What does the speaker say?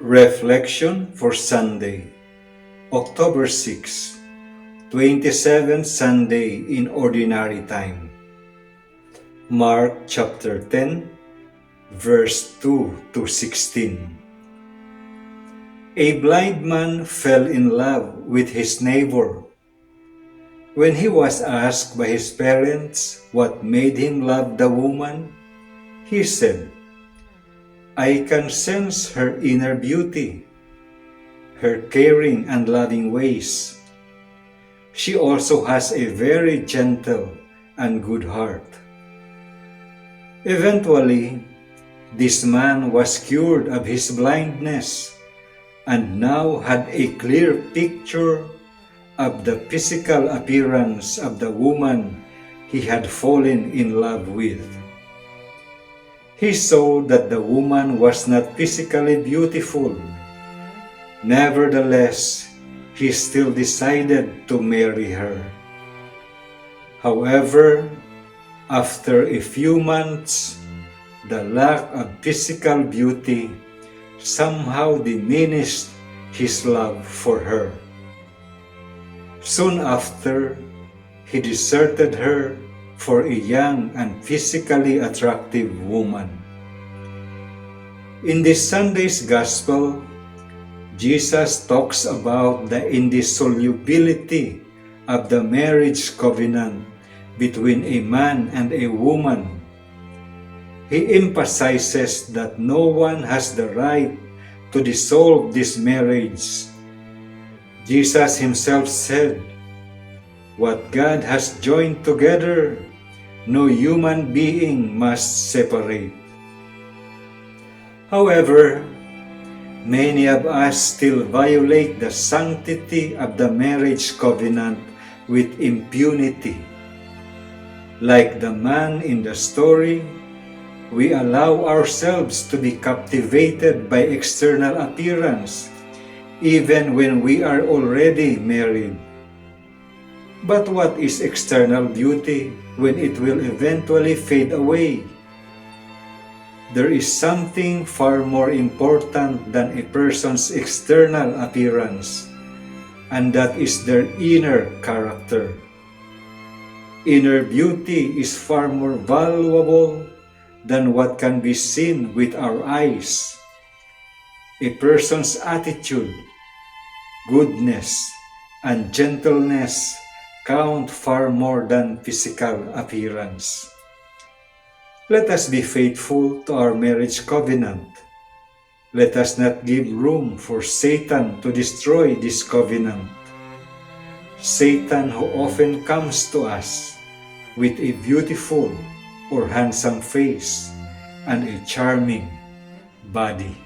Reflection for Sunday, October 6, 27th Sunday in Ordinary Time. Mark chapter 10, verse 2 to 16. A blind man fell in love with his neighbor. When he was asked by his parents what made him love the woman, he said, "I can sense her inner beauty, her caring and loving ways. She also has a very gentle and good heart." Eventually, this man was cured of his blindness and now had a clear picture of the physical appearance of the woman he had fallen in love with. He saw that the woman was not physically beautiful. Nevertheless, he still decided to marry her. However, after a few months, the lack of physical beauty somehow diminished his love for her. Soon after, he deserted her for a young and physically attractive woman. In this Sunday's Gospel, Jesus talks about the indissolubility of the marriage covenant between a man and a woman. He emphasizes that no one has the right to dissolve this marriage. Jesus himself said, "What God has joined together, no human being must separate." However, many of us still violate the sanctity of the marriage covenant with impunity. Like the man in the story, we allow ourselves to be captivated by external appearance, even when we are already married. But what is external beauty when it will eventually fade away? There is something far more important than a person's external appearance, and that is their inner character. Inner beauty is far more valuable than what can be seen with our eyes. A person's attitude, goodness, and gentleness count far more than physical appearance. Let us be faithful to our marriage covenant. Let us not give room for Satan to destroy this covenant. Satan, who often comes to us with a beautiful or handsome face and a charming body.